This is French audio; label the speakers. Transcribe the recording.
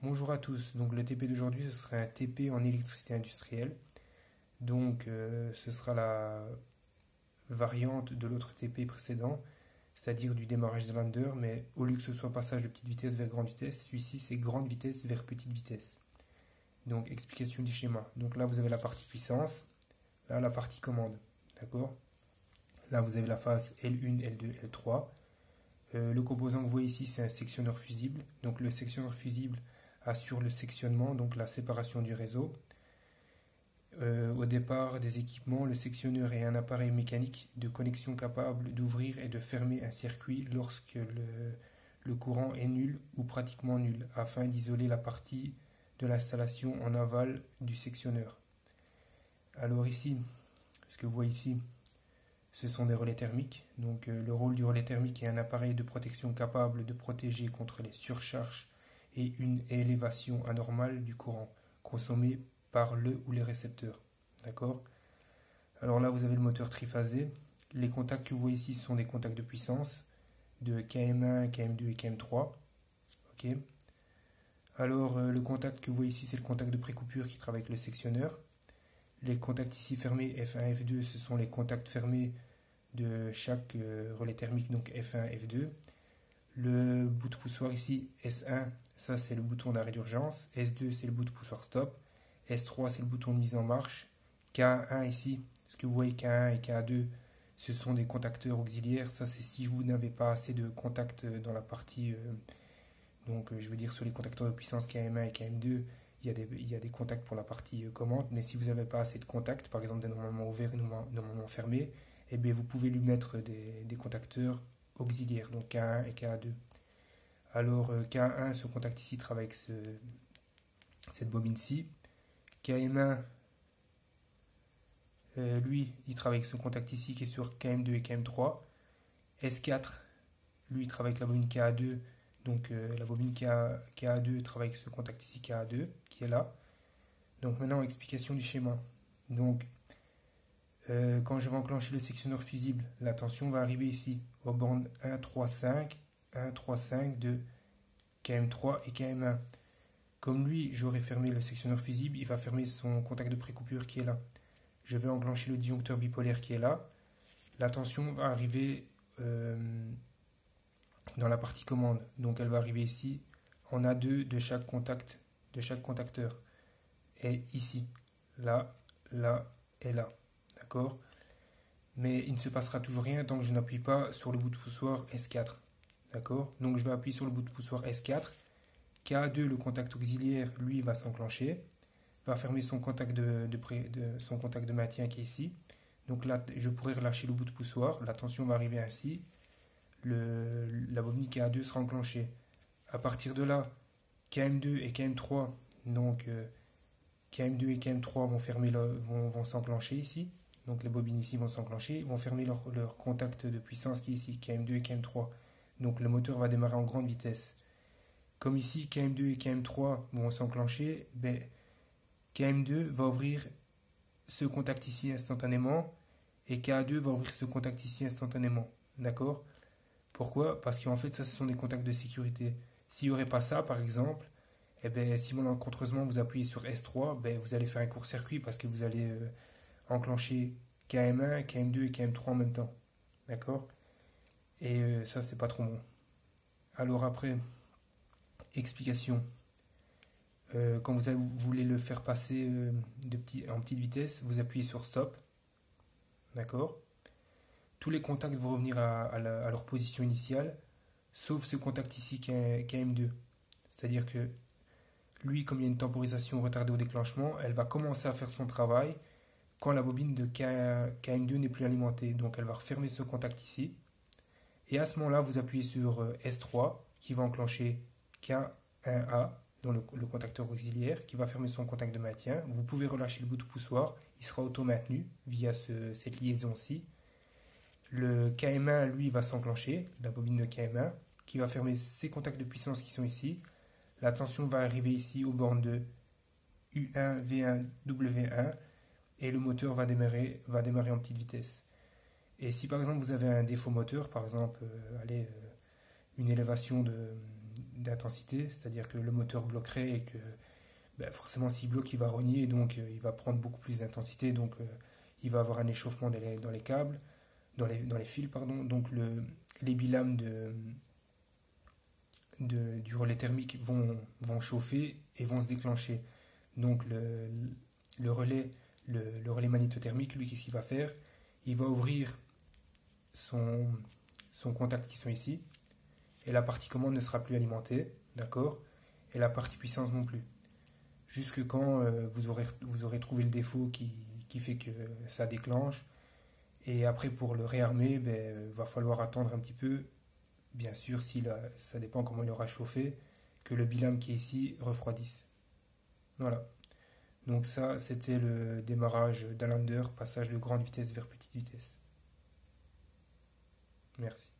Speaker 1: Bonjour à tous, donc le TP d'aujourd'hui ce sera un TP en électricité industrielle. Donc ce sera la variante de l'autre TP précédent, c'est-à-dire du démarrage de Lander, mais au lieu que ce soit passage de petite vitesse vers grande vitesse, celui-ci c'est grande vitesse vers petite vitesse. Donc explication du schéma. Donc là vous avez la partie puissance, là la partie commande, d'accord? Là vous avez la phase L1, L2, L3. Le composant que vous voyez ici c'est un sectionneur fusible. Donc le sectionneur fusible assure le sectionnement, donc la séparation du réseau. Au départ des équipements, le sectionneur est un appareil mécanique de connexion capable d'ouvrir et de fermer un circuit lorsque le courant est nul ou pratiquement nul, afin d'isoler la partie de l'installation en aval du sectionneur. Alors ici, ce que vous voyez ici, ce sont des relais thermiques. Donc le rôle du relais thermique est un appareil de protection capable de protéger contre les surcharges et une élévation anormale du courant consommé par le ou les récepteurs. D'accord? Alors là, vous avez le moteur triphasé. Les contacts que vous voyez ici sont des contacts de puissance de KM1, KM2 et KM3. Ok. Alors le contact que vous voyez ici, c'est le contact de précoupure qui travaille avec le sectionneur. Les contacts ici fermés F1, F2, ce sont les contacts fermés de chaque relais thermique, donc F1, F2. Le bout de poussoir ici, S1, ça c'est le bouton d'arrêt d'urgence. S2, c'est le bout de poussoir stop. S3, c'est le bouton de mise en marche. K1 ici, ce que vous voyez K1 et K2, ce sont des contacteurs auxiliaires. Ça, c'est si vous n'avez pas assez de contacts dans la partie, donc je veux dire sur les contacteurs de puissance KM1 et KM2, il y a des contacts pour la partie commande. Mais si vous n'avez pas assez de contacts, par exemple des normalement ouverts et normalement fermés, eh bien, vous pouvez lui mettre des contacteurs auxiliaires, donc K1 et K2. Alors K1, ce contact ici travaille avec cette bobine-ci. KM1, lui, il travaille avec ce contact ici qui est sur KM2 et KM3. S4, lui, il travaille avec la bobine KA2. Donc la bobine KA2 travaille avec ce contact ici KA2 qui est là. Donc maintenant, explication du schéma. Donc quand je vais enclencher le sectionneur fusible, la tension va arriver ici aux bornes 1, 3, 5, 1, 3, 5 de KM3 et KM1. Comme lui, j'aurais fermé le sectionneur fusible, il va fermer son contact de précoupure qui est là. Je vais enclencher le disjoncteur bipolaire qui est là. La tension va arriver dans la partie commande. Donc elle va arriver ici en A2 de chaque contacteur. Et ici, là, là et là. D'accord? Mais il ne se passera toujours rien tant que je n'appuie pas sur le bout de poussoir S4. D'accord? Donc je vais appuyer sur le bout de poussoir S4. K2, le contact auxiliaire, lui, va s'enclencher, va fermer son contact son contact de maintien qui est ici. Donc là, je pourrais relâcher le bout de poussoir, la tension va arriver ainsi, la bobine K2 sera enclenchée. À partir de là, KM2 et KM3, donc KM2 et KM3 vont s'enclencher ici. Donc les bobines ici vont s'enclencher, vont fermer leur contact de puissance qui est ici, KM2 et KM3. Donc le moteur va démarrer en grande vitesse. Comme ici, KM2 et KM3 vont s'enclencher, ben, KM2 va ouvrir ce contact ici instantanément et KA2 va ouvrir ce contact ici instantanément. D'accord? Pourquoi? Parce qu'en fait, ça, ce sont des contacts de sécurité. S'il n'y aurait pas ça, par exemple, eh ben, si malencontreusement vous appuyez sur S3, ben, vous allez faire un court-circuit parce que vous allez enclencher KM1, KM2 et KM3 en même temps. D'accord? Et ça, c'est pas trop bon. Alors après, explication. Quand vous voulez le faire passer en petite vitesse, vous appuyez sur stop. D'accord? Tous les contacts vont revenir à leur position initiale, sauf ce contact ici qui est KM2. C'est-à-dire que lui, comme il y a une temporisation retardée au déclenchement, elle va commencer à faire son travail quand la bobine de KM2 n'est plus alimentée. Donc elle va refermer ce contact ici. Et à ce moment-là, vous appuyez sur S3 qui va enclencher K1A, dans le contacteur auxiliaire, qui va fermer son contact de maintien. Vous pouvez relâcher le bout de poussoir, il sera auto-maintenu via cette liaison-ci. Le KM1, lui, va s'enclencher, la bobine de KM1, qui va fermer ses contacts de puissance qui sont ici. La tension va arriver ici aux bornes de U1, V1, W1, et le moteur va démarrer en petite vitesse. Et si par exemple vous avez un défaut moteur, par exemple une élévation d'intensité, c'est-à-dire que le moteur bloquerait et que ben, forcément s'il bloque, il va rogner, donc il va prendre beaucoup plus d'intensité, donc il va avoir un échauffement dans les câbles, dans les fils, pardon. Donc les bilames du relais thermique vont chauffer et vont se déclencher. Donc le relais, le relais magnétothermique, lui, qu'est-ce qu'il va faire? Il va ouvrir son contact qui sont ici, et la partie commande ne sera plus alimentée, d'accord? Et la partie puissance non plus. Jusque quand vous aurez trouvé le défaut qui fait que ça déclenche. Et après, pour le réarmer, ben, va falloir attendre un petit peu. Bien sûr, ça dépend comment il aura chauffé, que le bilame qui est ici refroidisse. Voilà. Donc ça, c'était le démarrage d'un lander, passage de grande vitesse vers petite vitesse. Merci.